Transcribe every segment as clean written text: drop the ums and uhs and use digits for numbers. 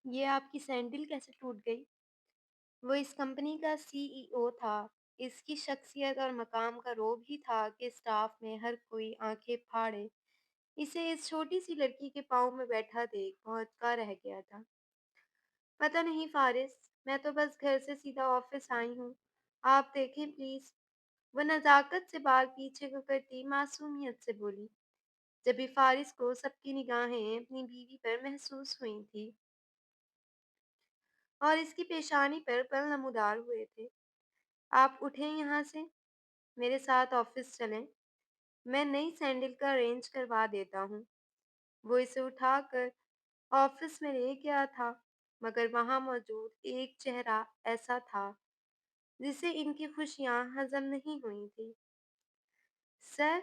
ये आपकी सैंडल कैसे टूट गई? वो इस कंपनी का सीईओ था। इसकी शख्सियत और मकाम का रोब ही था कि स्टाफ में हर कोई आंखें फाड़े इसे इस छोटी सी लड़की के पाँव में बैठा देख भौंचका रह गया था। पता नहीं फारिस, मैं तो बस घर से सीधा ऑफिस आई हूँ। आप देखें प्लीज। वो नजाकत से बाल पीछे को करती मासूमियत से बोली। जब भी फारिस को सबकी निगाहें अपनी बीवी पर महसूस हुई थी और इसकी पेशानी पर पल नमूदार हुए थे। आप उठें यहाँ से, मेरे साथ ऑफिस चलें। मैं नई सैंडल का अरेंज करवा देता हूँ। वो इसे उठाकर ऑफिस में ले गया था, मगर वहां मौजूद एक चेहरा ऐसा था जिसे इनकी खुशियां हजम नहीं हुई थी। सर,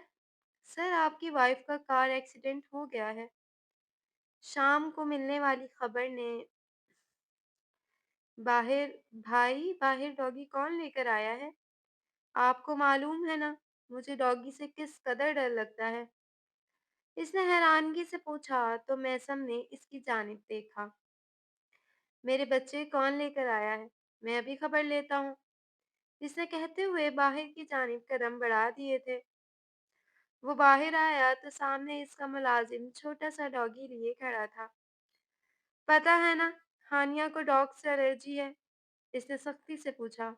सर आपकी वाइफ का कार एक्सीडेंट हो गया है। शाम को मिलने वाली खबर ने बाहर भाई बाहर डॉगी कौन लेकर आया है? आपको मालूम है ना, मुझे डॉगी से किस कदर डर लगता है। इसने हैरानगी से पूछा तो मैसम ने इसकी जानिब देखा। मेरे बच्चे कौन लेकर आया है? मैं अभी खबर लेता हूँ। इसने कहते हुए बाहर की जानिब कदम बढ़ा दिए थे। वो बाहर आया तो सामने इसका मुलाजिम छोटा सा डॉगी लिए खड़ा था। पता है ना, हानिया को डॉग से एलर्जी है। इसने सख्ती से पूछा।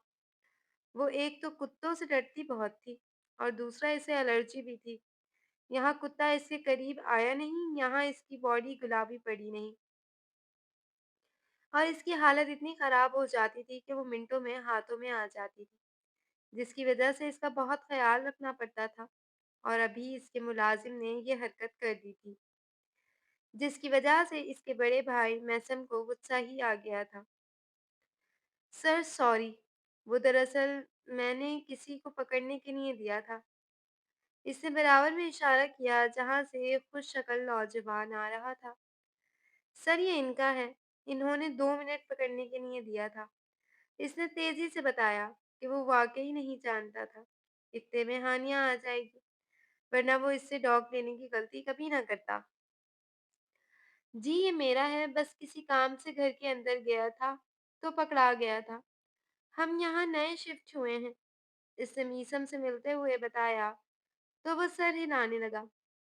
वो एक तो कुत्तों से डरती बहुत थी और दूसरा इसे एलर्जी भी थी। यहाँ कुत्ता इसके करीब आया नहीं, यहाँ इसकी बॉडी गुलाबी पड़ी नहीं और इसकी हालत इतनी खराब हो जाती थी कि वो मिनटों में हाथों में आ जाती थी, जिसकी वजह से इसका बहुत ख्याल रखना पड़ता था। और अभी इसके मुलाजिम ने ये हरकत कर दी थी, जिसकी वजह से इसके बड़े भाई मैसम को गुस्सा ही आ गया था। सर सॉरी, वो दरअसल मैंने किसी को पकड़ने के लिए दिया था। इसने बराबर में इशारा किया जहां से एक खुश शक्ल नौजवान आ रहा था। सर ये इनका है, इन्होंने 2 मिनट पकड़ने के लिए दिया था। इसने तेजी से बताया कि वो वाकई नहीं जानता था। इतने में हानिया आ जाएगी, वरना वो इससे डॉग लेने की गलती कभी ना करता। जी ये मेरा है, बस किसी काम से घर के अंदर गया था तो पकड़ा गया था। हम यहाँ नए शिफ्ट हुए हैं। इसने मीसम से मिलते हुए बताया तो वो सर हिलाने लगा।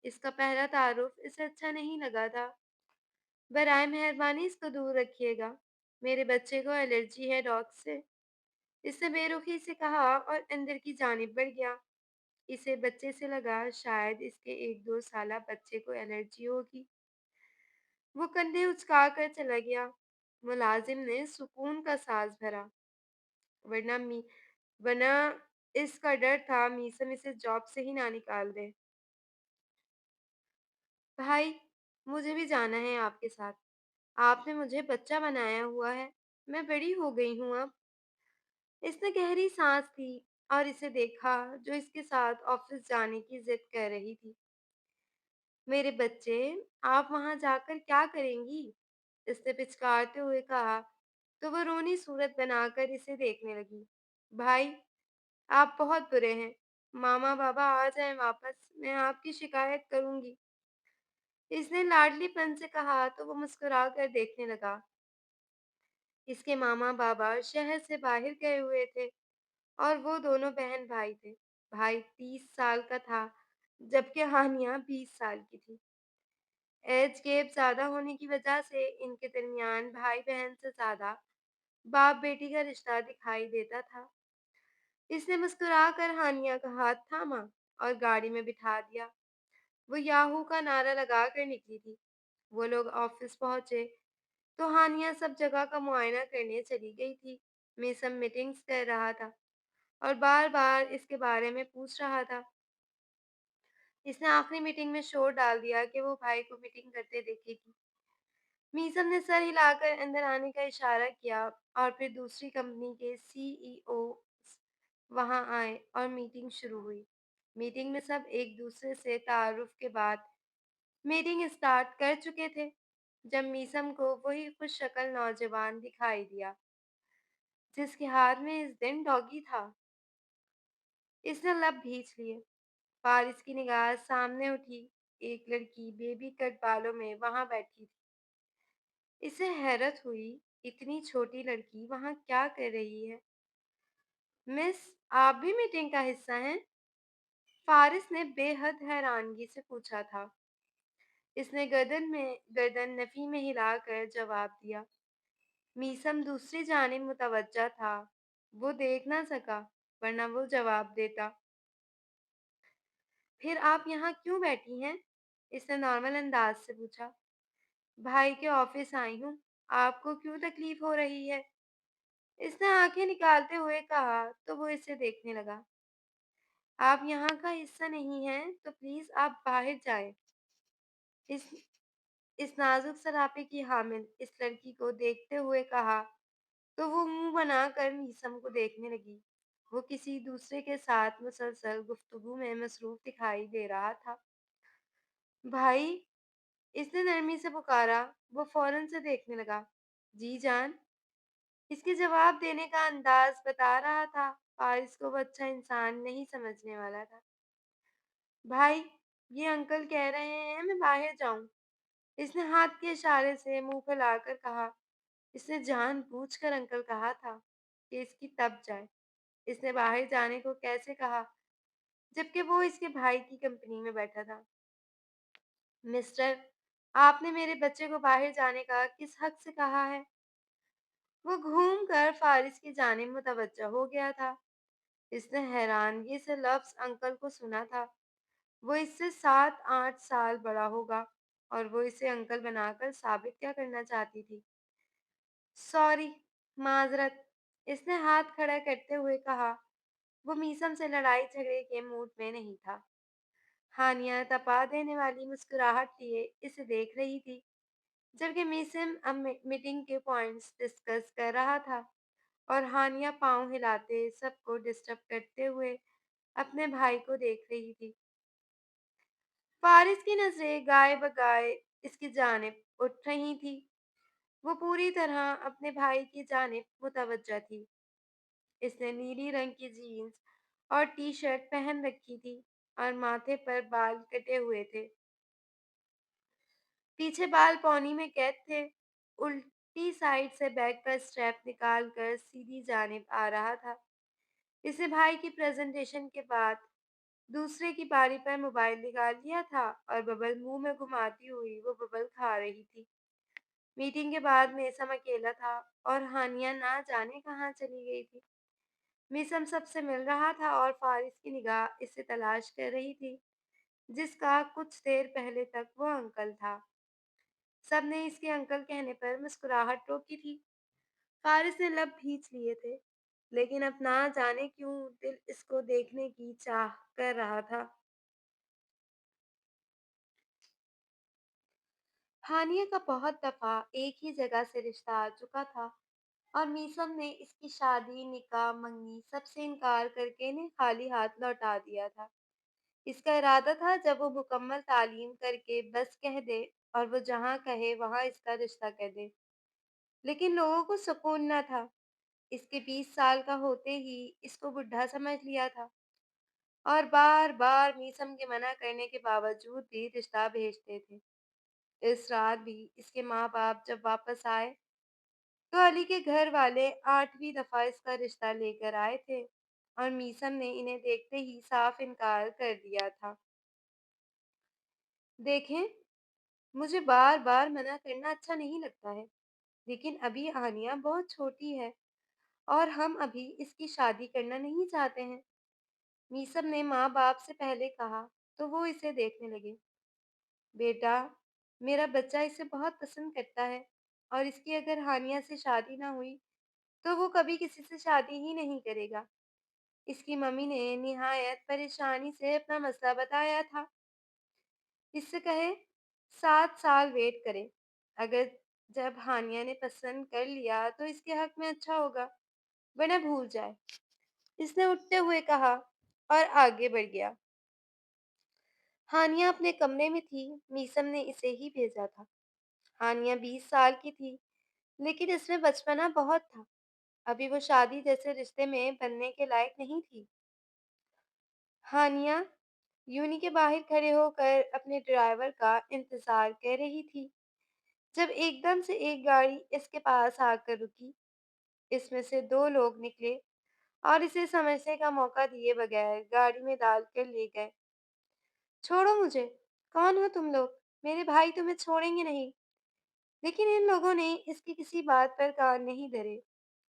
इसका पहला तारुफ इसे अच्छा नहीं लगा था। बराए मेहरबानी इसको दूर रखिएगा, मेरे बच्चे को एलर्जी है डॉग से। इसने बेरुखी से कहा और अंदर की जानिब बढ़ गया। इसे बच्चे से लगा शायद इसके 1-2 साला बच्चे को एलर्जी होगी। वो कंधे उचका कर चला गया। मुलाजिम ने सुकून का सांस भरा, वरना मी वरना इसका डर था मीसम इसे जॉब से ही ना निकाल दे। भाई, मुझे भी जाना है आपके साथ। आपने मुझे बच्चा बनाया हुआ है, मैं बड़ी हो गई हूँ अब। इसने गहरी सांस ली और इसे देखा जो इसके साथ ऑफिस जाने की जिद कर रही थी। मेरे बच्चे, आप वहां जाकर क्या करेंगी? इसने पिचकारते हुए कहा तो वह रोनी सूरत बनाकर इसे देखने लगी। भाई, आप बहुत बुरे हैं। मामा बाबा आ जाएं वापस, मैं आपकी शिकायत करूंगी। इसने लाडलीपन से कहा तो वो मुस्कुरा कर देखने लगा। इसके मामा बाबा शहर से बाहर गए हुए थे और वो दोनों बहन भाई थे। भाई 30 साल का था जबकि हानिया 20 साल की थी। एज गैप ज्यादा होने की वजह से इनके दरमियान भाई बहन से ज्यादा बाप बेटी का रिश्ता दिखाई देता था। इसने मुस्कुराकर हानिया का हाथ थामा और गाड़ी में बिठा दिया। वो याहू का नारा लगाकर निकली थी। वो लोग ऑफिस पहुंचे तो हानिया सब जगह का मुआयना करने चली गई थी। मेसम मीटिंग्स कर रहा था और बार बार इसके बारे में पूछ रहा था। इसने आखिरी मीटिंग में शोर डाल दिया कि वो भाई को मीटिंग करते देखेगी। मीसम ने सर हिलाकर अंदर आने का इशारा किया और फिर दूसरी कंपनी के सीईओ वहां आए और मीटिंग शुरू हुई। मीटिंग में सब एक दूसरे से तारुफ के बाद मीटिंग स्टार्ट कर चुके थे जब मीसम को वही खुश शक्ल नौजवान दिखाई दिया जिसके हाथ में इस दिन डॉगी था। इसने लब भींच लिए। फारिस की निगाह सामने उठी। एक लड़की बेबी कट बालों में वहां बैठी थी। इसे हैरत हुई, इतनी छोटी लड़की वहाँ क्या कर रही है? मिस, आप भी मीटिंग का हिस्सा हैं? फारिस ने बेहद हैरानगी से पूछा था। इसने गर्दन नफी में हिलाकर जवाब दिया। मीसम दूसरी जानिब मुतवज्जा था। वो देख ना सका, वरना वो जवाब देता। फिर आप यहाँ क्यों बैठी हैं? इसने नॉर्मल अंदाज से पूछा। भाई के ऑफिस आई हूँ। आपको क्यों तकलीफ हो रही है? इसने आंखें निकालते हुए कहा तो वो इसे देखने लगा। आप यहाँ का हिस्सा नहीं हैं तो प्लीज आप बाहर जाएं। इस इस नाजुक सरापे की हामिल इस लड़की को देखते हुए कहा तो वो मुंह बनाकर मीसम को देखने लगी। वो किसी दूसरे के साथ मुसलसल गुफ्तगू में मसरूफ दिखाई दे रहा था। भाई, इसने नरमी से पुकारा। वो फौरन से देखने लगा। जी जान, इसके जवाब देने का अंदाज बता रहा था फारिस को वो अच्छा इंसान नहीं समझने वाला था। भाई, ये अंकल कह रहे हैं मैं बाहर जाऊं। इसने हाथ के इशारे से मुंह फैलाकर कहा। इसने जानबूझकर अंकल कहा था कि इसकी तब जाए। इसने बाहर जाने को कैसे कहा जबकि वो इसके भाई की कंपनी में बैठा था। मिस्टर, आपने मेरे बच्चे को बाहर जाने का किस हक से कहा है? वो घूम कर फारिस की जानिब मुतवज्जा हो गया था। इसने हैरानगी से लफ्ज अंकल को सुना था। वो इससे 7-8 साल बड़ा होगा और वो इसे अंकल बनाकर साबित क्या करना चाहती थी? सॉरी, माजरत, इसने हाथ खड़ा करते हुए कहा। वो मीसम से लड़ाई झगड़े के मूड में नहीं था। हानिया तपा देने वाली मुस्कुराहट लिए इसे देख रही थी, जबकि मीसम अब मीटिंग के पॉइंट्स डिस्कस कर रहा था और हानिया पाँव हिलाते सबको डिस्टर्ब करते हुए अपने भाई को देख रही थी। फारिस की नजरें गाय बगाए इसकी जानिब उठ रही थी। वो पूरी तरह अपने भाई की जानिब मुतवज्जा थी। इसने नीली रंग की जीन्स और टी शर्ट पहन रखी थी और माथे पर बाल कटे हुए थे। पीछे बाल पौनी में कैद थे। उल्टी साइड से बैग का स्ट्रैप निकाल कर सीधी जानिब आ रहा था। इसे भाई की प्रेजेंटेशन के बाद दूसरे की बारी पर मोबाइल निकाल लिया था और बबल मुंह में घुमाती हुई वो बबल खा रही थी। मीटिंग के बाद मेसम अकेला था और हानिया ना जाने कहाँ चली गई थी। मेसम सबसे मिल रहा था और फारिस की निगाह इसे तलाश कर रही थी, जिसका कुछ देर पहले तक वो अंकल था। सबने इसके अंकल कहने पर मुस्कुराहट रोकी थी। फारिस ने लब भींच लिए थे, लेकिन अब ना जाने क्यों दिल इसको देखने की चाह कर रहा था। हानिया का बहुत दफा एक ही जगह से रिश्ता आ चुका था और मीसम ने इसकी शादी, निकाह, मंगनी सबसे इनकार करके इन्हें खाली हाथ लौटा दिया था। इसका इरादा था जब वो मुकम्मल तालीम करके बस कह दे और वो जहाँ कहे वहाँ इसका रिश्ता कर दे। लेकिन लोगों को सुकून न था। इसके 20 साल का होते ही इसको बुढ़ा समझ लिया था और बार बार मीसम के मना करने के बावजूद भी रिश्ता भेजते थे। इस रात भी इसके माँ बाप जब वापस आए तो अली के घर वाले 8वीं दफा इसका रिश्ता लेकर आए थे और मीसम ने इन्हें देखते ही साफ इनकार कर दिया था। देखें, मुझे बार बार मना करना अच्छा नहीं लगता है, लेकिन अभी आनिया बहुत छोटी है और हम अभी इसकी शादी करना नहीं चाहते हैं। मीसम ने माँ बाप से पहले कहा तो वो इसे देखने लगे। बेटा, मेरा बच्चा इसे बहुत पसंद करता है और इसकी अगर हानिया से शादी ना हुई तो वो कभी किसी से शादी ही नहीं करेगा। इसकी मम्मी ने निहायत परेशानी से अपना मसला बताया था। इससे कहे 7 साल वेट करे। अगर जब हानिया ने पसंद कर लिया तो इसके हक में अच्छा होगा, वरना भूल जाए। इसने उठते हुए कहा और आगे बढ़ गया। हानिया अपने कमरे में थी। मीसम ने इसे ही भेजा था। हानिया 20 साल की थी, लेकिन इसमें बचपना बहुत था। अभी वो शादी जैसे रिश्ते में बनने के लायक नहीं थी। हानिया यूनी के बाहर खड़े होकर अपने ड्राइवर का इंतजार कर रही थी। जब एकदम से एक गाड़ी इसके पास आकर रुकी। इसमें से 2 लोग निकले और इसे समझने का मौका दिए बगैर गाड़ी में डालकर ले गए। छोड़ो मुझे, कौन हो तुम लोग? मेरे भाई तुम्हें छोड़ेंगे नहीं। लेकिन इन लोगों ने इसकी किसी बात पर कान नहीं धरे।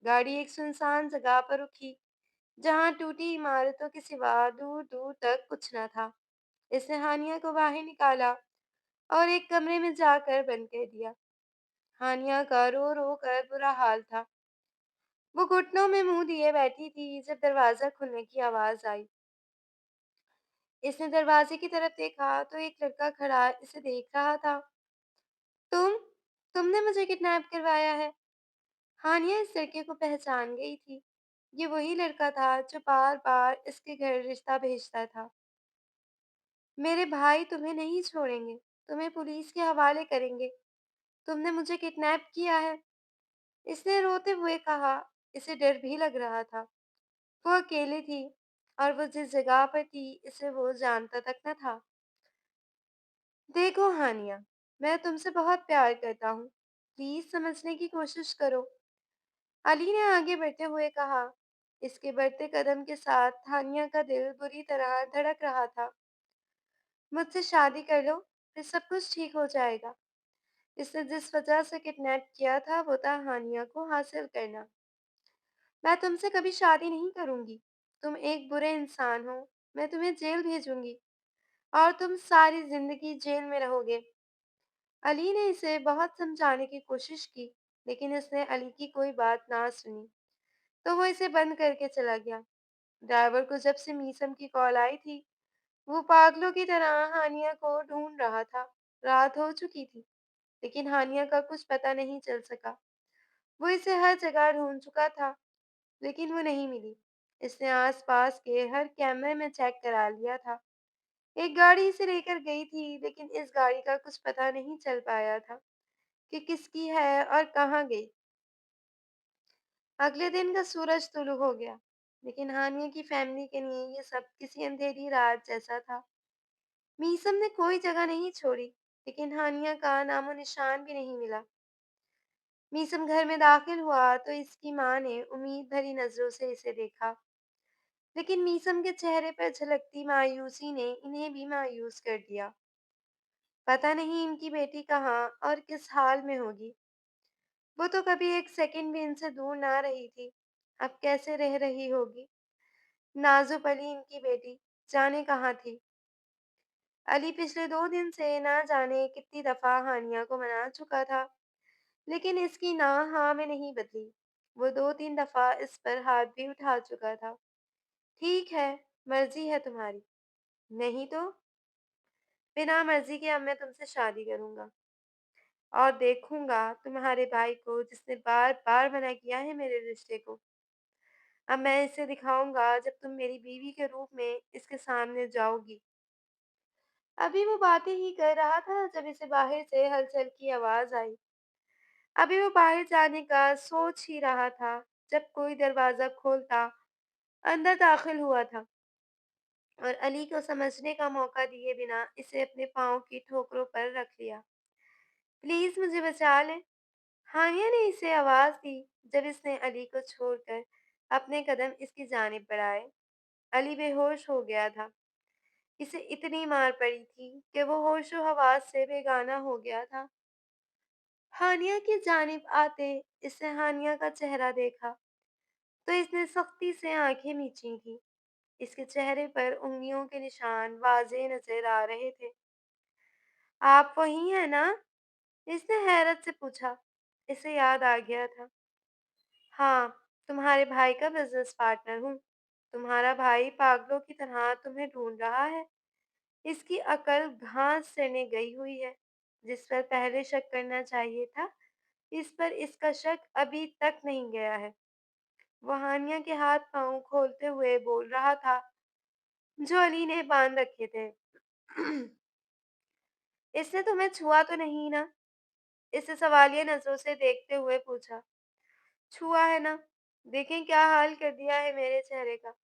गाड़ी एक सुनसान जगह पर रुकी, जहां टूटी इमारतों के सिवा दूर दूर तक कुछ न था। इसने हानिया को बाहर निकाला और एक कमरे में जाकर बंद कर दिया। हानिया का रो रो कर बुरा हाल था। वो घुटनों में मुंह दिए बैठी थी जब दरवाजा खुलने की आवाज आई। इसने दरवाजे की तरफ देखा तो एक लड़का खड़ा इसे देख रहा था। तुम तुमने मुझे किडनैप करवाया है। हानिया इस लड़के को पहचान गई थी। ये वही लड़का था जो बार बार इसके घर रिश्ता भेजता था। मेरे भाई तुम्हें नहीं छोड़ेंगे, तुम्हें पुलिस के हवाले करेंगे। तुमने मुझे किडनैप किया है, इसने रोते हुए कहा। इसे डर भी लग रहा था। वो अकेली थी और वो जिस जगह पर थी इसे वो जानता तक न था। देखो हानिया, मैं तुमसे बहुत प्यार करता हूँ। प्लीज समझने की कोशिश करो। अली ने आगे बढ़ते हुए कहा। इसके बढ़ते कदम के साथ हानिया का दिल बुरी तरह धड़क रहा था। मुझसे शादी कर लो, फिर सब कुछ ठीक हो जाएगा। इसने जिस वजह से किडनैप किया था वो था हानिया को हासिल करना। मैं तुमसे कभी शादी नहीं करूंगी। तुम एक बुरे इंसान हो। मैं तुम्हें जेल भेजूंगी और तुम सारी जिंदगी जेल में रहोगे। अली ने इसे बहुत समझाने की कोशिश की, लेकिन इसने अली की कोई बात ना सुनी। तो वो इसे बंद करके चला गया। ड्राइवर को जब से मीसम की कॉल आई थी, वो पागलों की तरह हानिया को ढूंढ रहा था। रात हो चुकी थी, लेकिन हानिया का कुछ पता नहीं चल सका। वो इसे हर जगह ढूंढ चुका था, लेकिन वो नहीं मिली। इसने आसपास के हर कैमरे में चेक करा लिया था। एक गाड़ी इसे लेकर गई थी, लेकिन इस गाड़ी का कुछ पता नहीं चल पाया था कि किसकी है और कहाँ गई। अगले दिन का सूरज तुलु हो गया, लेकिन हानिया की फैमिली के लिए ये सब किसी अंधेरी रात जैसा था। मीसम ने कोई जगह नहीं छोड़ी, लेकिन हानिया का नामो निशान भी नहीं मिला। मीसम घर में दाखिल हुआ तो इसकी माँ ने उम्मीद भरी नजरों से इसे देखा, लेकिन मीसम के चेहरे पर झलकती मायूसी ने इन्हें भी मायूस कर दिया। पता नहीं इनकी बेटी कहाँ और किस हाल में होगी। वो तो कभी एक सेकंड भी इनसे दूर ना रही थी, अब कैसे रह रही होगी। नाजुक अली इनकी बेटी जाने कहाँ थी। अली पिछले 2 दिन से ना जाने कितनी दफा हानिया को मना चुका था, लेकिन इसकी ना हाँ में नहीं बदली। वो 2-3 दफा इस पर हाथ भी उठा चुका था। ठीक है, मर्जी है तुम्हारी। नहीं तो बिना मर्जी के अब मैं तुमसे शादी करूंगा और देखूंगा तुम्हारे भाई को, जिसने बार बार मना किया है मेरे रिश्ते को। अब मैं इसे दिखाऊंगा जब तुम मेरी बीवी के रूप में इसके सामने जाओगी। अभी वो बातें ही कर रहा था जब इसे बाहर से हलचल की आवाज आई। अभी वो बाहर जाने का सोच ही रहा था जब कोई दरवाजा खोलता अंदर दाखिल हुआ था और अली को समझने का मौका दिए बिना इसे अपने पाँव की ठोकरों पर रख लिया। प्लीज मुझे बचा ले, हानिया ने इसे आवाज दी जब इसने अली को छोड़कर अपने कदम इसकी जानिब बढ़ाए। अली बेहोश हो गया था। इसे इतनी मार पड़ी थी कि वो होशो हवास से बेगाना हो गया था। हानिया की जानिब आते इसने हानिया का चेहरा देखा तो इसने सख्ती से आंखें मींची थी। इसके चेहरे पर उंगलियों के निशान वाज़ेह नजर आ रहे थे। आप वही हैं ना? इसने हैरत से पूछा। इसे याद आ गया था। हाँ, तुम्हारे भाई का बिजनेस पार्टनर हूँ। तुम्हारा भाई पागलों की तरह तुम्हें ढूंढ रहा है। इसकी अकल घास चरने गई हुई है। जिस पर पहले शक करना चाहिए था, इस पर इसका शक अभी तक नहीं गया है। वो हानिया के हाथ पांव खोलते हुए बोल रहा था, जो अली ने बांध रखे थे। इसने तुम्हें छुआ तो नहीं ना? इसे सवालिया नजरों से देखते हुए पूछा। छुआ है ना? देखें क्या हाल कर दिया है मेरे चेहरे का।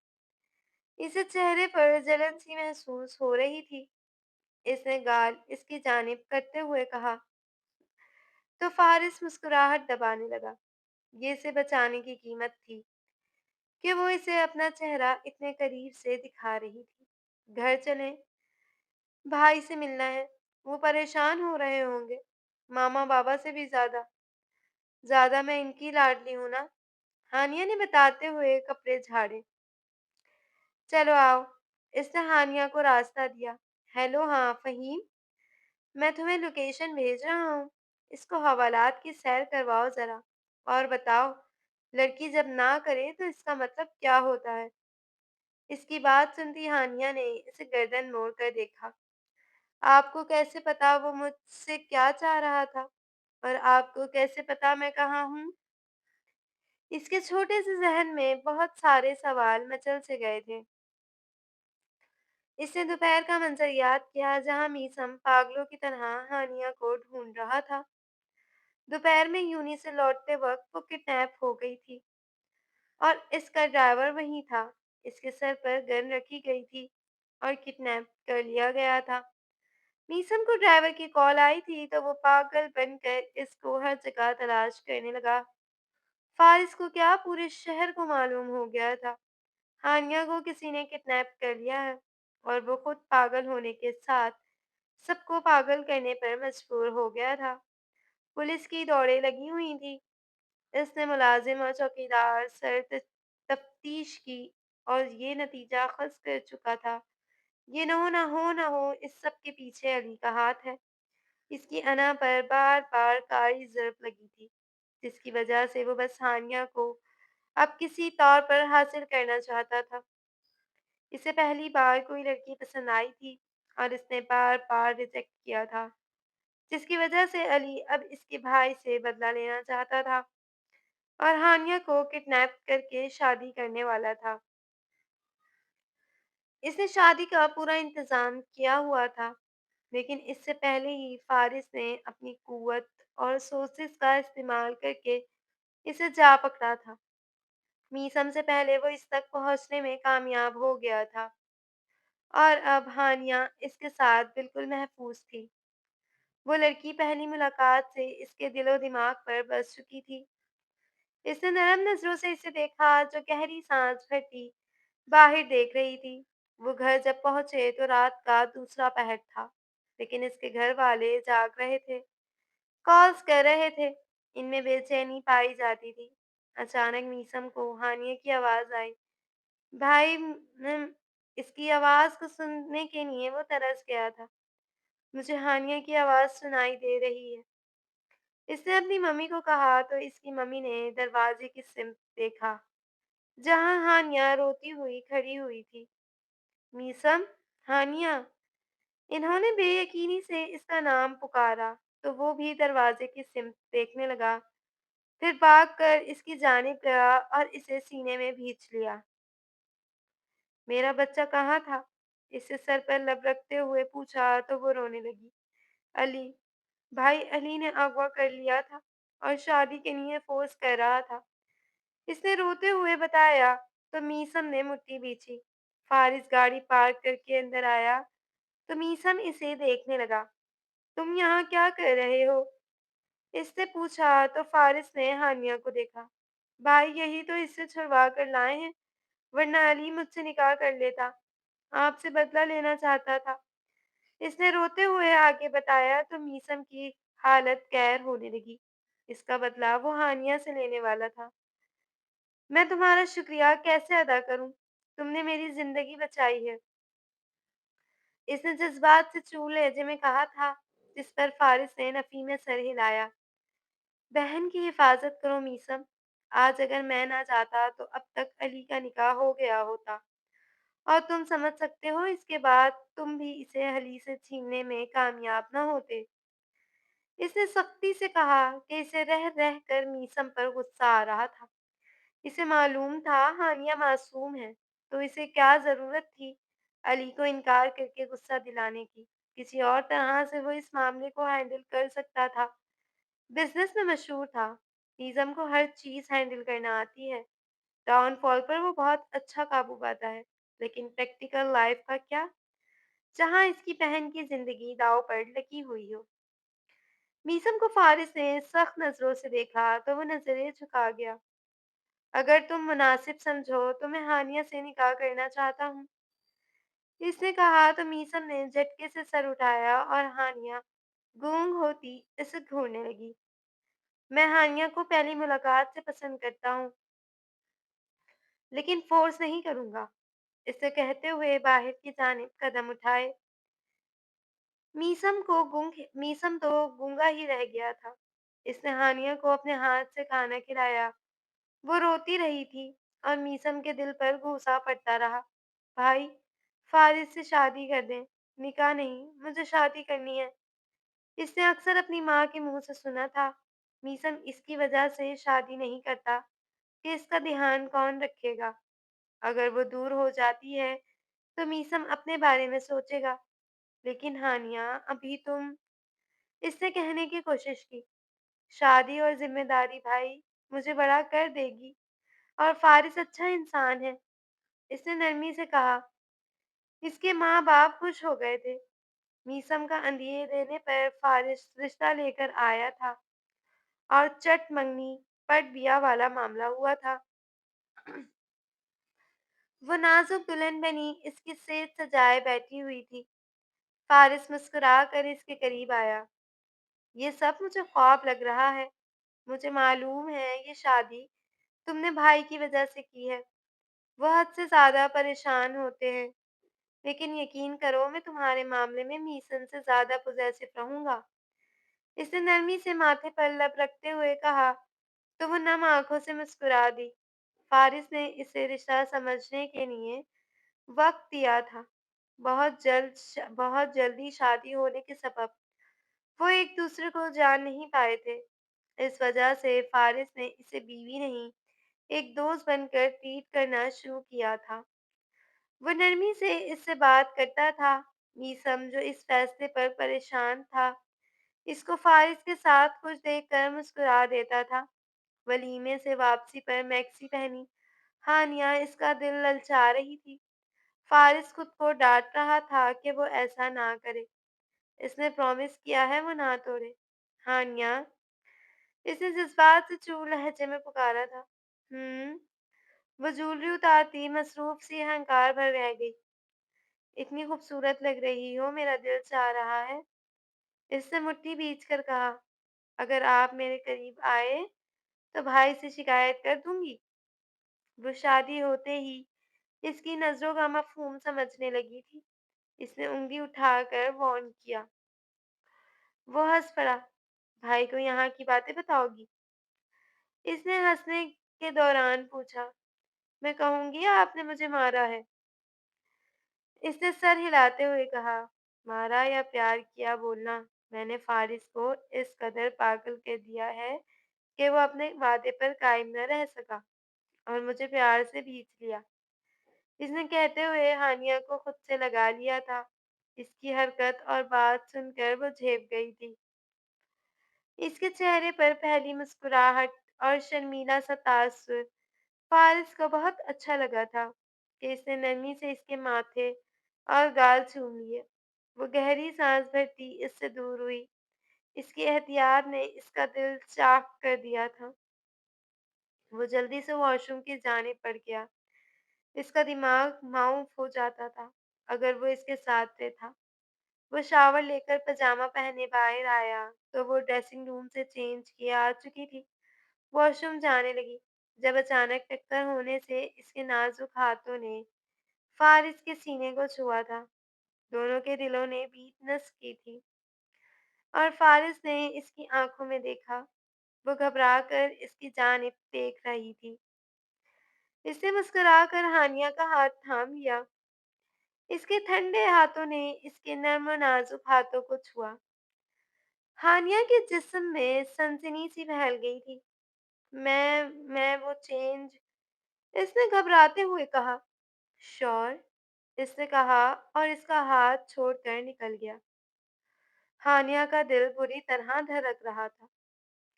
इसे चेहरे पर जलन सी महसूस हो रही थी। इसने गाल इसकी जानिब करते हुए कहा, तो फारिस मुस्कुराहट दबाने लगा। ये इसे बचाने की कीमत थी कि वो इसे अपना चेहरा इतने करीब से दिखा रही थी। घर चलें, भाई से मिलना है। वो परेशान हो रहे होंगे, मामा बाबा से भी ज़्यादा। ज़्यादा मैं इनकी लाडली हूँ ना। हानिया ने बताते हुए कपड़े झाड़े। चलो आओ। इसने हानिया को रास्ता दिया। हेलो, हाँ फ़हीम, मैं तुम्हें लोकेशन भेज रहा हूँ। इसको हवालात की सैर करवाओ ज़रा। और बताओ, लड़की जब ना करे तो इसका मतलब क्या होता है? इसकी बात सुनती हानिया ने इसे गर्दन मोड़ कर देखा। आपको कैसे पता वो मुझसे क्या चाह रहा था? और आपको कैसे पता मैं कहाँ हूँ? इसके छोटे से ज़हन में बहुत सारे सवाल मचल से गए थे। इसने दोपहर का मंज़र याद किया जहाँ मीसम पागलों की तरह हानिया को ढूंढ रहा था। दोपहर में यूनी से लौटते वक्त वो किडनैप हो गई थी और इसका ड्राइवर वहीं था। इसके सर पर गन रखी गई थी और किडनैप कर लिया गया था। मीसम को ड्राइवर की कॉल आई थी तो वो पागल बनकर इसको हर जगह तलाश करने लगा। फारिस को क्या, पूरे शहर को मालूम हो गया था हानिया को किसी ने किडनैप कर लिया है और वो खुद पागल होने के साथ सबको पागल करने पर मजबूर हो गया था। पुलिस की दौड़ें लगी हुई थी। इसने मुलाजिम और चौकीदार सर तफ्तीश की और ये नतीजा खस कर चुका था। ये न हो इस सब के पीछे अली का हाथ है। इसकी अना पर बार बार कारी जरब लगी थी जिसकी वजह से वो बस हानिया को अब किसी तौर पर हासिल करना चाहता था। इसे पहली बार कोई लड़की पसंद आई थी और इसने बार बार रिजेक्ट किया था जिसकी वजह से अली अब इसके भाई से बदला लेना चाहता था और हानिया को किडनैप करके शादी करने वाला था। इसने शादी का पूरा इंतजाम किया हुआ था, लेकिन इससे पहले ही फारिस ने अपनी कुव्वत और सोर्सेस का इस्तेमाल करके इसे जा पकड़ा था। मीसम से पहले वो इस तक पहुंचने में कामयाब हो गया था और अब हानिया इसके साथ बिल्कुल महफूज थी। वो लड़की पहली मुलाकात से इसके दिलो दिमाग पर बस चुकी थी। इसने नरम नजरों से इसे देखा जो गहरी सांस भरती बाहर देख रही थी। वो घर जब पहुंचे तो रात का दूसरा पहर था, लेकिन इसके घर वाले जाग रहे थे, कॉल्स कर रहे थे। इनमें बेचैनी पाई जाती थी। अचानक मीसम को हानिया की आवाज आई। भाई, इसकी आवाज को सुनने के लिए वो तरस गया था। मुझे हानिया की आवाज सुनाई दे रही है। इसने अपनी मम्मी को कहा तो इसकी मम्मी ने दरवाजे की सिमत देखा जहां हानिया रोती हुई खड़ी हुई थी। मीसम, हानिया। इन्होंने बेयकीनी से इसका नाम पुकारा तो वो भी दरवाजे की सिमत देखने लगा, फिर भागकर इसकी जानिब गया और इसे सीने में भींच लिया। मेरा बच्चा कहाँ था? इसे सर पर लब रखते हुए पूछा तो वो रोने लगी। अली, भाई अली ने अगवा कर लिया था और शादी के लिए फोर्स कर रहा था। इसने रोते हुए बताया तो मीसम ने मुट्ठी भींची। फारिस गाड़ी पार्क करके अंदर आया तो मीसम इसे देखने लगा। तुम यहाँ क्या कर रहे हो? इसने पूछा तो फारिस ने हानिया को देखा। भाई, यही तो इससे छुड़वा कर लाए हैं, वरना अली मुझसे निकाह कर लेता। आपसे बदला लेना चाहता था। इसने रोते हुए आगे बताया तो मीसम की हालत कैर होने लगी। इसका बदला वो हानिया से लेने वाला था। मैं तुम्हारा शुक्रिया कैसे अदा करूं? तुमने मेरी जिंदगी बचाई है। इसने जज्बात से चूर लहजे में कहा था, जिस पर फारिस ने नफी में सर हिलाया। बहन की हिफाजत करो मीसम। आज अगर मैं ना जाता तो अब तक अली का निकाह हो गया होता और तुम समझ सकते हो इसके बाद तुम भी इसे अली से छीनने में कामयाब न होते। इसने सख्ती से कहा कि इसे रह रह कर मीसम पर गुस्सा आ रहा था। इसे मालूम था हानिया मासूम है, तो इसे क्या जरूरत थी अली को इनकार करके गुस्सा दिलाने की। किसी और तरह से वो इस मामले को हैंडल कर सकता था। बिजनेस में मशहूर था, नीजम को हर चीज हैंडल करना आती है। डाउनफॉल पर वो बहुत अच्छा काबू पाता है, लेकिन प्रैक्टिकल लाइफ का क्या, जहाँ इसकी बहन की जिंदगी दांव पर लगी हुई हो। मीसम को फारिस ने सख्त नजरों से देखा तो वो नजरें झुका गया। अगर तुम मुनासिब समझो तो मैं हानिया से निकाह करना चाहता हूँ, इसने कहा तो मीसम ने झटके से सर उठाया और हानिया गूंग होती इसे घूरने लगी। मैं हानिया को पहली मुलाकात से पसंद करता हूँ, लेकिन फोर्स नहीं करूंगा। इसे कहते हुए बाहर की जानिब कदम उठाए। मीसम तो गूंगा ही रह गया था। इसने हानिया को अपने हाथ से खाना खिलाया। वो रोती रही थी और मीसम के दिल पर घूंसा पड़ता रहा। भाई, फारिस से शादी कर दें। निकाह नहीं, मुझे शादी करनी है। इसने अक्सर अपनी माँ के मुंह से सुना था। मीसम इसकी वजह से शादी नहीं करता कि इसका ध्यान कौन रखेगा। अगर वो दूर हो जाती है तो मीसम अपने बारे में सोचेगा। लेकिन हानिया, अभी तुम, इसने कहने की कोशिश की। शादी और जिम्मेदारी भाई मुझे बड़ा कर देगी, और फारिस अच्छा इंसान है, इसने नरमी से कहा। इसके माँ बाप खुश हो गए थे। मीसम का अंदिए देने पर फारिस रिश्ता लेकर आया था और चट मंगनी पट बिया वाला मामला हुआ था। वो नाजुक दुल्हन बनी इसकी सेज सजाए बैठी हुई थी। फारिस मुस्कुरा कर इसके करीब आया। ये सब मुझे ख्वाब लग रहा है। मुझे मालूम है ये शादी तुमने भाई की वजह से की है। वो हद से ज्यादा परेशान होते हैं, लेकिन यकीन करो मैं तुम्हारे मामले में मीसन से ज्यादा पॉजिटिव रहूंगा। इसने नरमी से माथे पर लब रखते हुए कहा तो वो नम आंखों से मुस्कुरा दी। फारिस ने इसे रिश्ता समझने के लिए वक्त दिया था। बहुत जल्दी शादी होने के सबब वो एक दूसरे को जान नहीं पाए थे। इस वजह से फारिस ने इसे बीवी नहीं, एक दोस्त बनकर ट्रीट करना शुरू किया था। वो नरमी से इससे बात करता था। मीसम जो इस फैसले पर परेशान था, इसको फारिस के साथ कुछ देखकर मुस्कुरा देता था। वलीमे से वापसी पर मैक्सी पहनी हानिया इसका दिल ललचा रही थी। फारिस खुद को डांट रहा था कि वो ऐसा ना करे। इसने प्रॉमिस किया है वो ना तोड़े। हानिया, इसने जज्बात से चूर लहजे में पुकारा था। वो ज्वेलरी उतारती मसरूफ सी अहंकार भर रह गई। इतनी खूबसूरत लग रही हो, मेरा दिल चाह रहा है। इसने मुट्ठी भींच कर कहा, अगर आप मेरे करीब आए तो भाई से शिकायत कर दूंगी। वो शादी होते ही इसकी नजरों का मफहूम समझने लगी थी। इसने उंगली उठाकर वार्न किया। वो हंस पड़ा। भाई को यहाँ की बातें बताओगी? इसने हंसने के दौरान पूछा। मैं कहूंगी आपने मुझे मारा है। इसने सर हिलाते हुए कहा, मारा या प्यार किया बोलना। मैंने फारिस को इस कदर पागल कर दिया है कि वो अपने वादे पर कायम न रह सका और मुझे प्यार से भींच लिया। इसने कहते हुए हानिया को खुद से लगा लिया था। इसकी हरकत और बात सुनकर वो झेप गई थी। इसके चेहरे पर पहली मुस्कुराहट और शर्मीला सा तासुर फारिस को बहुत अच्छा लगा था कि इसने नरमी से इसके माथे और गाल चूम लिए। वो गहरी सांस भरती इससे दूर हुई। इसकी एहतियात ने इसका दिल चाक कर दिया था। वो जल्दी से वॉशरूम की जाने पड़ गया। इसका दिमाग माउफ हो जाता था अगर वो इसके साथ रहता। वो शावर लेकर पजामा पहने बाहर आया तो वो ड्रेसिंग रूम से चेंज किए आ चुकी थी। वॉशरूम जाने लगी जब अचानक टक्कर होने से इसके नाजुक हाथों ने फारिस के सीने को छुआ था। दोनों के दिलों ने बीट नस की थी और फारिस ने इसकी आंखों में देखा। वो घबरा कर इसकी जानिब देख रही थी। इसने मुस्कुराकर हानिया का हाथ थाम लिया। इसके ठंडे हाथों ने इसके नर्म और नाजुक हाथों को छुआ। हानिया के जिस्म में सनसनी सी फैल गई थी। मैं वो चेंज, इसने घबराते हुए कहा। श्योर, इसने कहा और इसका हाथ छोड़कर निकल गया। हानिया का दिल बुरी तरह धड़क रहा था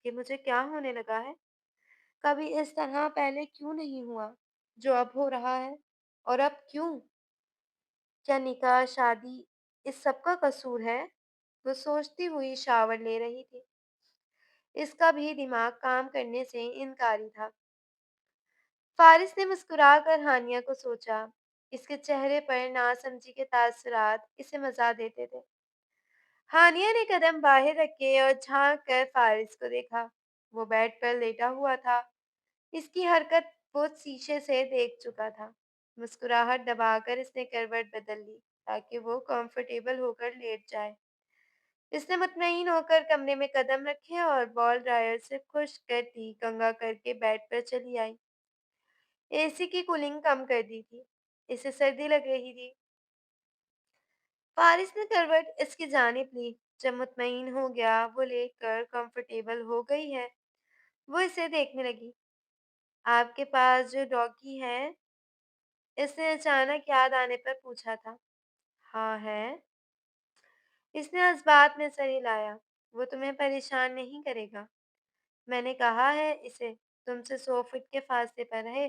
कि मुझे क्या होने लगा है। कभी इस तरह पहले क्यों नहीं हुआ जो अब हो रहा है, और अब क्यों? क्या निकाह शादी इस सब का कसूर है? वो सोचती हुई शावर ले रही थी। اس کا بھی دماغ کام کرنے سے انکاری تھا۔ فارس نے مسکرا کر ہانیہ کو سوچا۔ اس کے چہرے پر ناسمجھی کے تاثرات اسے مزہ دیتے تھے۔ ہانیہ نے قدم باہر رکھے اور جھانک کر فارس کو دیکھا۔ وہ بیڈ پر لیٹا ہوا تھا۔ اس کی حرکت وہ شیشے سے دیکھ چکا تھا۔ مسکراہٹ دبا کر اس نے کروٹ بدل لی تاکہ وہ کمفرٹیبل ہو کر لیٹ جائے۔ اس نے مطمئن ہو کر کمرے میں قدم رکھے اور بال ڈرائر سے خشک کرتی کنگھا کر کے بیڈ پر چلی آئی۔ اے سی کی کولنگ کم کر دی تھی۔ اسے سردی لگ رہی تھی۔ فارس نے کروٹ اس کی جانب لی۔ جب مطمئن ہو گیا وہ لیٹ کر کمفرٹیبل ہو گئی ہے، وہ اسے دیکھنے لگی۔ آپ کے پاس جو ڈاگی ہے؟ اس نے اچانک یاد آنے پر پوچھا تھا۔ ہاں ہے۔ اس نے اس بات میں سر ہلایا۔ وہ تمہیں پریشان نہیں کرے گا۔ میں نے کہا ہے اسے تم سے 100 فٹ کے فاصلے پر رہے۔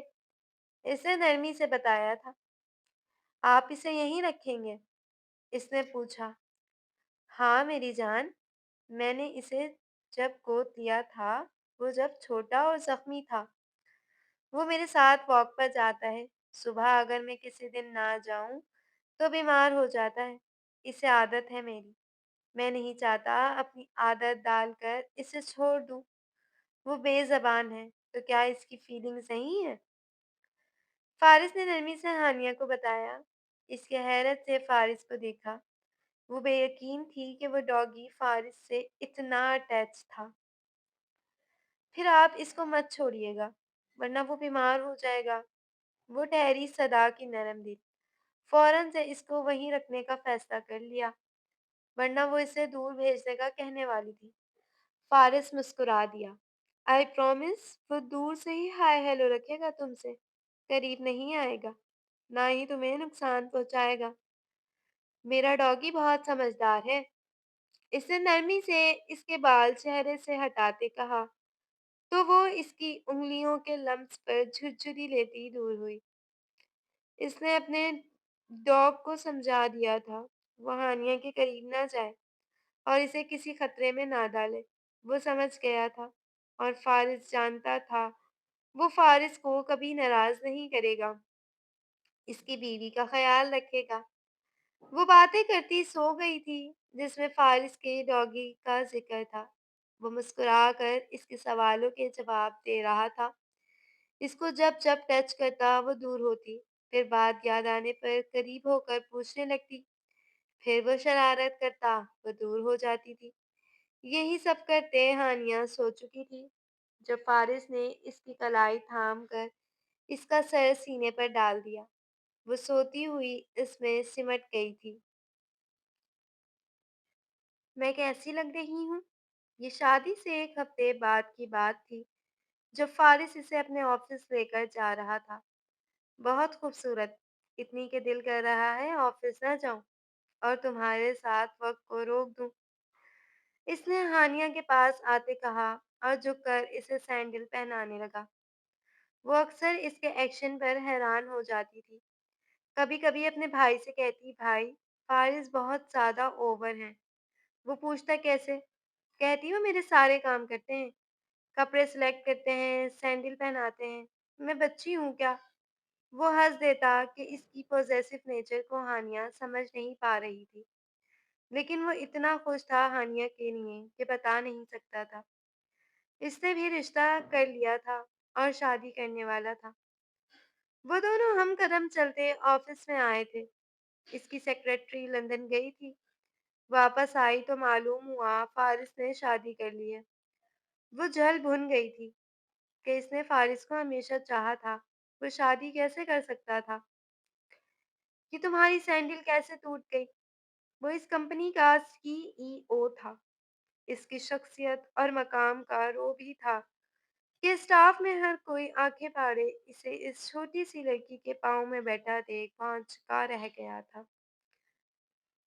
اس نے نرمی سے بتایا تھا۔ آپ اسے یہیں رکھیں گے؟ اس نے پوچھا۔ ہاں میری جان، میں نے اسے جب گود لیا تھا، وہ جب چھوٹا اور زخمی تھا۔ وہ میرے ساتھ واک پر جاتا ہے۔ صبح اگر میں کسی دن نہ جاؤں تو بیمار ہو جاتا ہے۔ اسے عادت ہے میری۔ میں نہیں چاہتا اپنی عادت ڈال کر اسے چھوڑ دوں۔ وہ بے زبان ہے تو کیا اس کی فیلنگز نہیں ہے؟ فارس نے نرمی سے ہانیہ کو بتایا۔ اس کی حیرت سے فارس کو دیکھا۔ وہ بے یقین تھی کہ وہ ڈاگی فارس سے اتنا اٹیچ تھا۔ پھر آپ اس کو مت چھوڑیے گا ورنہ وہ بیمار ہو جائے گا۔ وہ ٹھہری صدا کی نرم دل فوراً سے اس کو وہیں رکھنے کا فیصلہ کر لیا، ورنہ وہ اسے دور بھیجنے کا کہنے والی تھی۔ فارس مسکرا دیا۔ آئی پرومس وہ دور سے ہی ہائے ہیلو رکھے گا تم سے، قریب نہیں آئے گا، نہ ہی تمہیں نقصان پہنچائے گا۔ میرا ڈاگی بہت سمجھدار ہے۔ اس نے نرمی سے اس کے بال چہرے سے ہٹاتے کہا تو وہ اس کی انگلیوں کے لمس پر جھرجھری لیتی دور ہوئی۔ اس نے اپنے ڈاگ کو سمجھا دیا تھا وہ ہانیہ کے قریب نہ جائے اور اسے کسی خطرے میں نہ ڈالے۔ وہ سمجھ گیا تھا اور فارس جانتا تھا وہ فارس کو کبھی ناراض نہیں کرے گا، اس کی بیوی کا خیال رکھے گا۔ وہ باتیں کرتی سو گئی تھی جس میں فارس کے ڈاگی کا ذکر تھا۔ وہ مسکرا کر اس کے سوالوں کے جواب دے رہا تھا۔ اس کو جب جب ٹچ کرتا وہ دور ہوتی، پھر بات یاد آنے پر قریب ہو کر پوچھنے لگتی، پھر وہ شرارت کرتا وہ دور ہو جاتی تھی۔ یہی سب کرتے ہانیہ سو چکی تھی جب فارس نے اس کی کلائی تھام کر اس کا سر سینے پر ڈال دیا۔ وہ سوتی ہوئی اس میں سمٹ گئی تھی۔ میں کیسی لگ رہی ہوں؟ یہ شادی سے ایک ہفتے بعد کی بات تھی جب فارس اسے اپنے آفس لے کر جا رہا تھا۔ بہت خوبصورت، اتنی کہ دل کر رہا ہے آفس نہ جاؤں اور تمہارے ساتھ وقت کو روک دوں۔ اس نے ہانیہ کے پاس آتے کہا اور جھک کر اسے سینڈل پہنانے لگا۔ وہ اکثر اس کے ایکشن پر حیران ہو جاتی تھی۔ کبھی کبھی اپنے بھائی سے کہتی، بھائی فارس بہت زیادہ اوور ہیں۔ وہ پوچھتا کیسے؟ کہتی وہ میرے سارے کام کرتے ہیں، کپڑے سلیکٹ کرتے ہیں، سینڈل پہناتے ہیں، میں بچی ہوں کیا؟ وہ ہنس دیتا کہ اس کی پوزیسو نیچر کو ہانیہ سمجھ نہیں پا رہی تھی، لیکن وہ اتنا خوش تھا ہانیہ کے لیے کہ بتا نہیں سکتا تھا۔ اس نے بھی رشتہ کر لیا تھا اور شادی کرنے والا تھا۔ وہ دونوں ہم قدم چلتے آفس میں آئے تھے۔ اس کی سیکرٹری لندن گئی تھی، واپس آئی تو معلوم ہوا فارس نے شادی کر لی ہے۔ وہ جل بھن گئی تھی کہ اس نے فارس کو ہمیشہ چاہا تھا، وہ شادی کیسے کر سکتا تھا؟ کہ تمہاری سینڈل کیسے ٹوٹ گئی؟ وہ اس کمپنی کا سی ای او تھا۔ اس کی شخصیت اور مقام کا رو بھی تھا کہ اسٹاف میں ہر کوئی آنکھیں پھاڑے اسے اس چھوٹی سی لڑکی کے پاؤں میں بیٹھا دیکھ وہاں چکا رہ گیا تھا۔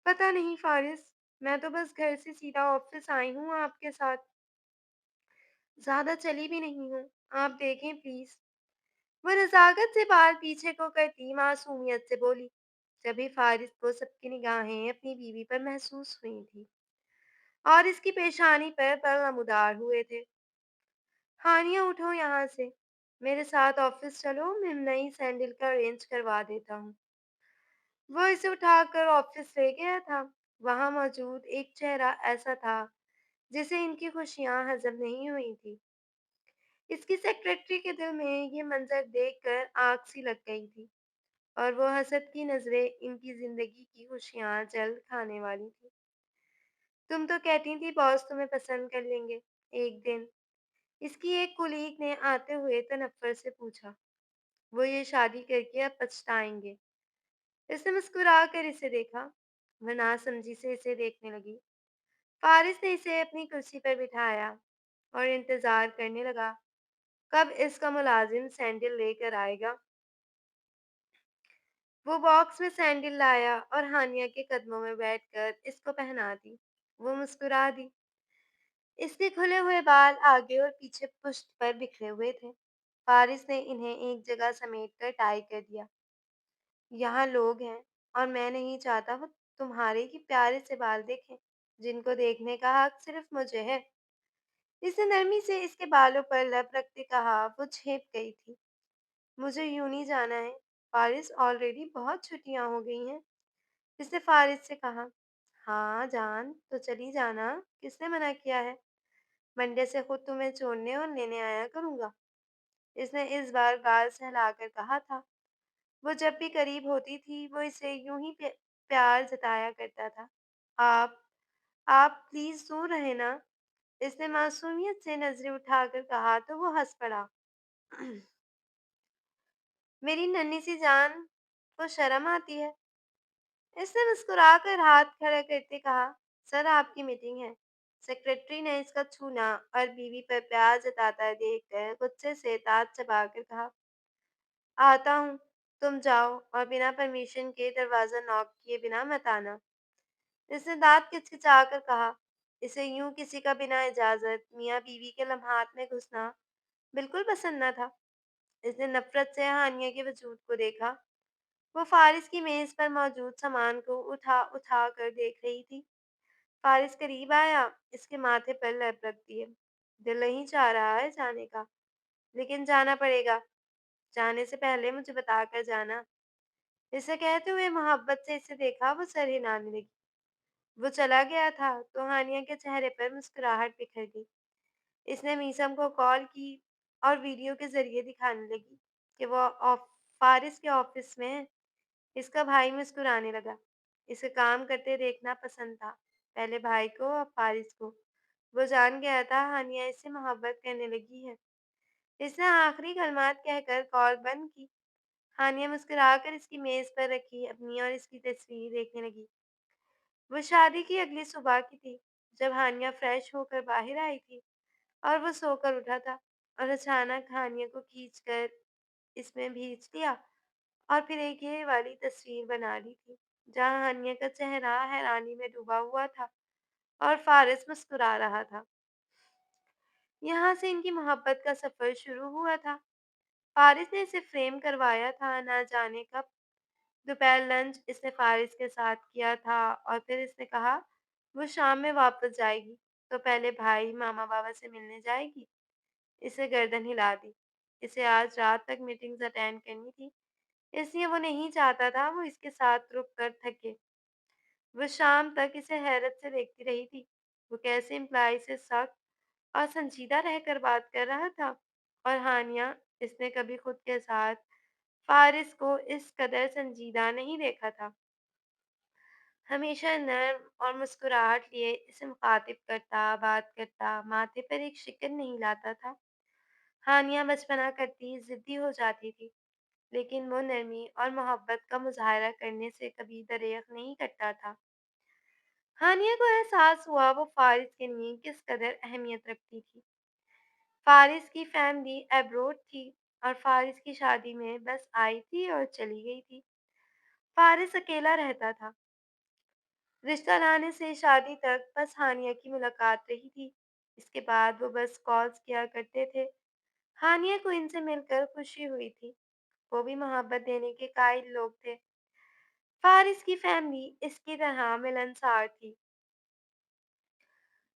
پتہ نہیں فارس، میں تو بس گھر سے سیدھا آفس آئی ہوں آپ کے ساتھ، زیادہ چلی بھی نہیں ہوں، آپ دیکھیں پلیز۔ وہ نزاکت سے بال پیچھے کو کرتی معصومیت سے بولی۔ جبھی فارس کو سب کی نگاہیں اپنی بیوی پر محسوس ہوئی تھی और इसकी पेशानी पर पल नमूदार हुए थे। हानिया उठो यहाँ से, मेरे साथ ऑफिस चलो, मैं नई सैंडल का अरेंज करवा देता हूँ। वो इसे उठाकर ऑफिस ले गया था। वहां मौजूद एक चेहरा ऐसा था जिसे इनकी खुशियां हजम नहीं हुई थी। इसकी सेक्रेटरी के दिल में ये मंजर देखकर आग सी लग गई थी और वो हसद की नजरें इनकी जिंदगी की खुशियां जल्द खाने वाली थी। तुम तो कहती थी बॉस तुम्हें पसंद कर लेंगे एक दिन, इसकी एक कुलीग ने आते हुए तो नफरत से पूछा। वो ये शादी करके अब पछताएंगे। इसने मुस्कुरा कर इसे देखा। वह नासमझी से इसे देखने लगी। फारिस ने इसे अपनी कुर्सी पर बिठाया और इंतजार करने लगा कब इसका मुलाजिम सैंडल लेकर आएगा। वो बॉक्स में सैंडल लाया और हानिया के कदमों में बैठकर इसको पहना दी। वो मुस्कुरा दी। इसके खुले हुए बाल आगे और पीछे पुश्त पर बिखरे हुए थे। फारिस ने इन्हें एक जगह समेट कर टाई कर दिया। यहाँ लोग हैं और मैं नहीं चाहता वो तुम्हारे ही प्यारे से बाल देखें, जिनको देखने का हक सिर्फ मुझे है। इसने नरमी से इसके बालों पर लब रखते कहा। वो झेप गई थी। मुझे यूं नहीं जाना है फारिस, ऑलरेडी बहुत छुट्टियां हो गई हैं। इसने फारिस से कहा। हाँ जान, तो चली जाना, किसने मना किया है। मंडे से खुद तुम्हें छोड़ने और लेने आया करूंगा। इसने इस बार गाल सहलाकर कहा था। वो जब भी करीब होती थी वो इसे यूं ही प्यार जताया करता था। आप आप प्लीज दूर रहे ना। इसने मासूमियत से नजरें उठाकर कहा तो वो हंस पड़ा। मेरी नन्ही सी जान को शर्म आती है। इसने मुस्कुराकर हाथ खड़ा करते कहा। सर आपकी मीटिंग है। सेक्रेटरी ने इसका छूना और बीवी पर प्यार जताता देखकर गुस्से से दांत चबाकर कहा। आता हूँ, तुम जाओ और बिना परमिशन के दरवाजा नॉक किए बिना मत आना। इसने दांत किचकिचाकर कहा। इसे यूं किसी का बिना इजाजत मियाँ बीवी के लम्हात में घुसना बिल्कुल पसंद न था। इसने नफरत से हानिया के वजूद को देखा। वो फारिस की मेज पर मौजूद सामान को उठा उठा कर देख रही थी। फारिस करीब आया। इसके माथे पर लैब रख दिए। दिल नहीं चाह रहा है जाने का, लेकिन जाना पड़ेगा। जाने से पहले मुझे बताकर जाना। इसे कहते हुए मोहब्बत से इसे देखा। वो सर हिलाने लगी। वो चला गया था तो हानिया के चेहरे पर मुस्कुराहट बिखर गई। इसने मीसम को कॉल की और वीडियो के जरिए दिखाने लगी कि वो फारिस के ऑफिस में है। इसका भाई मुस्कुराने लगा। इसे काम करते देखना पसंद था, पहले भाई को अब फारिस को। वो जान गया था हानिया इससे मोहब्बत करने लगी है। इसने आखिरी कलमात कहकर कॉल बंद की। हानिया मुस्कुराकर इसकी मेज पर रखी अपनी और इसकी तस्वीर देखने लगी। वो शादी की अगली सुबह की थी जब हानिया फ्रेश होकर बाहर आई थी और वो सोकर उठा था और अचानक हानिया को खींचकर इसमें भींच लिया और फिर एक ये वाली तस्वीर बना ली थी जहाँ हानिया का चेहरा हैरानी में डूबा हुआ था और फारिस मुस्कुरा रहा था। यहाँ से इनकी मोहब्बत का सफर शुरू हुआ था। फारिस ने इसे फ्रेम करवाया था ना जाने कब। दोपहर लंच इसने फारिस के साथ किया था और फिर इसने कहा वो शाम में वापस जाएगी तो पहले भाई मामा बाबा से मिलने जाएगी। इसे गर्दन हिला दी। इसे आज रात तक मीटिंग्स अटेंड करनी थी, इसलिए वो नहीं चाहता था वो इसके साथ रुक कर थके। वो शाम तक इसे हैरत से देखती रही थी। वो कैसे इम्प्लाई से सख्त और संजीदा रहकर बात कर रहा था। और हानिया, इसने कभी खुद के साथ फारिस को इस कदर संजीदा नहीं देखा था। हमेशा नर्म और मुस्कुराहट लिए इसे मुखातिब करता, बात करता, माथे पर एक शिकन नहीं लाता था। हानिया बचपना करती जिद्दी हो जाती थी, लेकिन वो नरमी और मोहब्बत का मुजाहरा करने से कभी दरिया नहीं करता था। हानिया को एहसास हुआ वो फारिस के लिए किस कदर अहमियत रखती थी। फारिस की फैमिली अब्रोड थी और फारिस की शादी में बस आई थी और चली गई थी। फारिस अकेला रहता था। रिश्ता लाने से शादी तक बस हानिया की मुलाकात रही थी। इसके बाद वो बस कॉल्स किया करते थे। हानिया को इनसे मिलकर खुशी हुई थी। वो भी मोहब्बत देने के कायल लोग थे। फारिस की फैमिली इसकी तरह मिलनसार थी।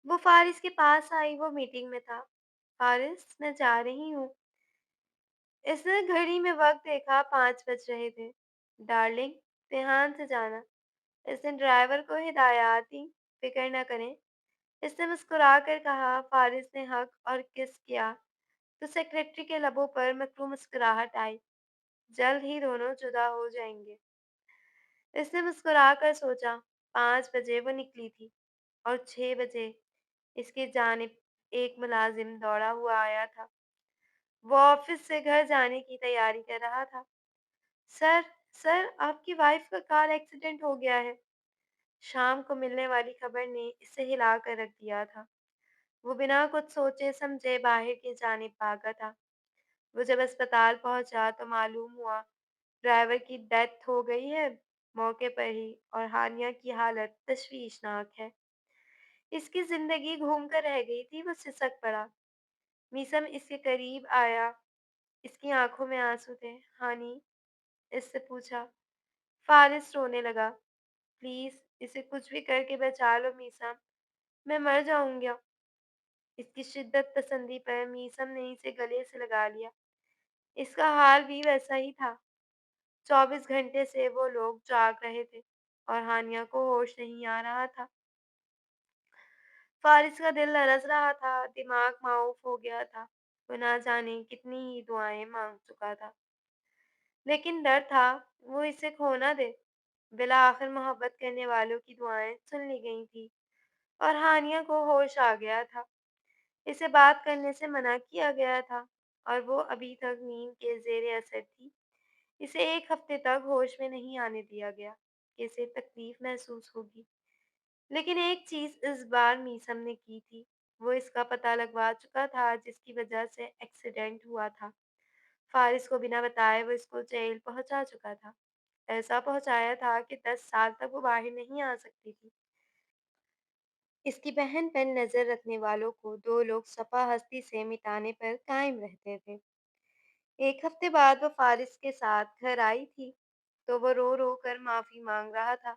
वो फ़ारिस के पास आई, वो मीटिंग में था। फ़ारिस, मैं जा रही हूँ। इसने घड़ी में वक़्त देखा, 5 बज रहे थे। डार्लिंग, ध्यान से जाना। इसने ड्राइवर को हिदायत दी, फ़िक्र न करें। इसने मुस्कुराकर कहा। फ़ारिस ने हग और किस किया तो सेक्रेटरी के लबों पर मकरू मुस्कुराहट आई। जल्द ही दोनों जुदा हो जाएंगे। इसने मुस्कुराकर सोचा। 5 बजे वो निकली थी और 6 बजे इसकी जानिब एक मुलाजिम दौड़ा हुआ आया था। वो ऑफिस से घर जाने की तैयारी कर रहा था। सर, सर, आपकी वाइफ का कार एक्सीडेंट हो गया है। शाम को मिलने वाली खबर ने इसे हिला कर रख दिया था। वो बिना कुछ सोचे समझे बाहर की जानिब भागा था। वो जब अस्पताल पहुंचा तो मालूम हुआ ड्राइवर की डेथ हो गई है मौके पर ही, और हानिया की हालत तशवीशनाक है। इसकी जिंदगी घूम कर रह गई थी। वो सिसक पड़ा। मीसम इसके करीब आया। इसकी आंखों में आंसू थे। हानी, इससे पूछा। फारिस रोने लगा। प्लीज इसे कुछ भी करके बचा लो मीसम, मैं मर जाऊंगा। इसकी शिद्दत पसंदी पर मीसम ने इसे गले से लगा लिया। इसका हाल भी वैसा ही था। 24 घंटे से वो लोग जाग रहे थे और हानिया को होश नहीं आ रहा था। फारिस का दिल लरज रहा था, दिमाग माऊफ हो गया था। वो ना जाने कितनी ही दुआएं मांग चुका था, लेकिन डर था वो इसे खो ना दे। बिला आखिर मोहब्बत करने वालों की दुआएं सुन ली गई थी और हानिया को होश आ गया था। इसे बात करने से मना किया गया था और वो अभी तक नींद के जेर असर थी। इसे 1 हफ्ते तक होश में नहीं आने दिया गया कि इसे तकलीफ महसूस होगी। लेकिन एक चीज इस बार मीसम ने की थी। वो इसका पता लगवा चुका था जिसकी वजह से एक्सीडेंट हुआ था। फारिस को बिना बताए वो इसको जेल पहुंचा चुका था। ऐसा पहुंचाया था कि 10 साल तक वो बाहर नहीं आ सकती थी। इसकी बहन पर नजर रखने वालों को 2 लोग सपा हस्ती से मिटाने पर कायम रहते थे। 1 हफ्ते बाद वो फारिस के साथ घर आई थी तो वो रो रो कर माफी मांग रहा था।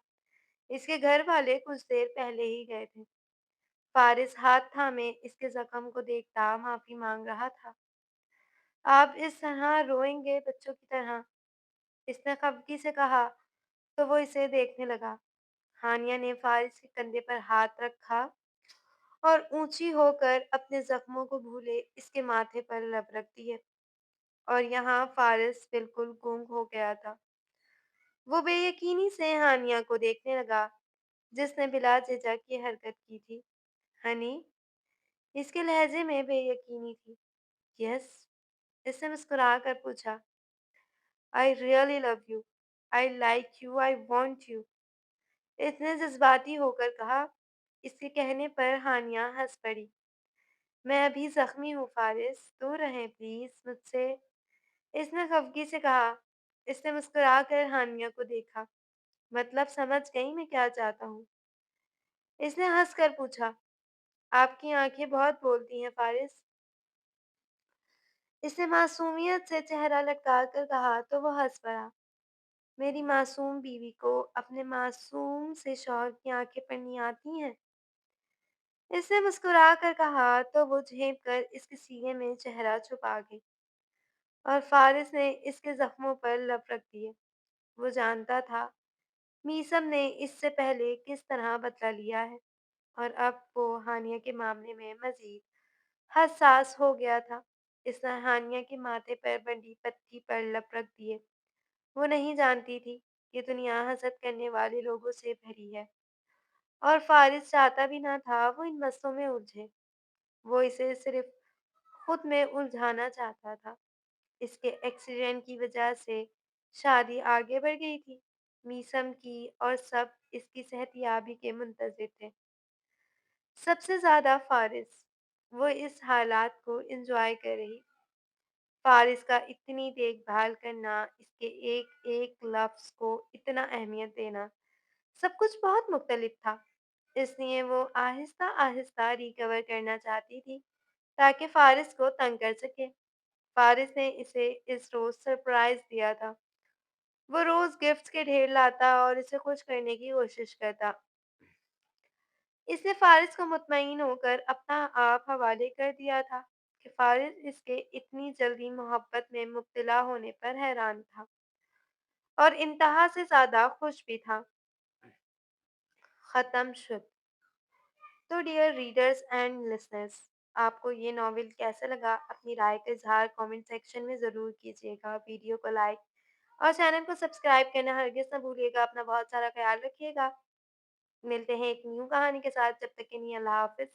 इसके घर वाले कुछ देर पहले ही गए थे। फारिस हाथ थामे इसके जख्म को देखता माफी मांग रहा था। आप इस तरह रोएंगे बच्चों की तरह, इसने खफगी से कहा तो वो इसे देखने लगा। हानिया ने फारिस के कंधे पर हाथ रखा और ऊंची होकर अपने जख्मों को भूले इसके माथे पर लब रख दिए। और यहाँ फारिस बिल्कुल गूंग हो गया था। वो बेयकीनी से हानिया को देखने लगा जिसने बिला झिझक ये हरकत की थी। हनी, इसके लहजे में बेयकीनी थी। यस, इसने मुस्कुरा कर पूछा। I really love you, I like you, I want you, इसने जज्बाती होकर कहा। इसके कहने पर हानिया हंस पड़ी। मैं अभी जख्मी हूँ फारिस, दूर रहें प्लीज मुझसे, इसने खफगी से कहा। इसने मुस्कुरा कर हानिया को देखा। मतलब समझ गई मैं क्या चाहता हूँ, इसने हंस कर पूछा। आपकी आंखें बहुत बोलती हैं फारिस, इसने मासूमियत से चेहरा लटका कर कहा तो वो हंस पड़ा। मेरी मासूम बीवी को अपने मासूम से शौहर की आंखें पढ़नी आती हैं, इसने मुस्कुरा कर कहा तो वो झेप कर इसके सीने में चेहरा छुपा गई और फारिस ने इसके जख्मों पर लब रख दिए। वो जानता था मीसम ने इससे पहले किस तरह बदला लिया है और अब वो हानिया के मामले में मजीद हसास हो गया था। इसने हानिया के माथे पर बंधी पट्टी पर लब रख दिए। वो नहीं जानती थी कि दुनिया हसद करने वाले लोगों से भरी है और फारिस चाहता भी ना था वो इन मसलों में उलझे। वो इसे सिर्फ खुद में उलझाना चाहता था। इसके एक्सीडेंट की वजह से शादी आगे बढ़ गई थी। मीसम की और सब इसकी सेहतयाबी के मुंतजिर थे। सबसे ज्यादा फारिस। वो इस हालात को एंजॉय कर रही। फारिस का इतनी देखभाल करना, इसके एक एक लफ्ज को इतना अहमियत देना, सब कुछ बहुत मुख्तलिफ था। इसलिए वो आहिस्ता आहिस्ता रिकवर करना चाहती थी ताकि फारिस को तंग कर सके। फारिस ने इसे इस रोज सरप्राइज दिया था। वो रोज गिफ्ट्स के ढेर लाता और इसे खुश करने की कोशिश करता। इसने फ़ारिस को मुतमईन होकर अपना आप हवाले कर दिया था कि फ़ारिस इसके इतनी जल्दी मोहब्बत में मुब्तला होने पर हैरान था और इंतहा से ज़्यादा खुश भी था। ख़त्म शुद। तो डियर रीडर्स एंड लिसनर्स, आपको ये नॉवेल कैसा लगा? अपनी राय का इज़हार कमेंट सेक्शन में ज़रूर कीजिएगा। वीडियो को लाइक और चैनल को सब्सक्राइब करना हरगिज़ ना भूलिएगा। अपना बहुत सारा ख़्याल रखिएगा। मिलते हैं एक न्यू कहानी के साथ, जब तक के लिए अल्लाह हाफ़िज़।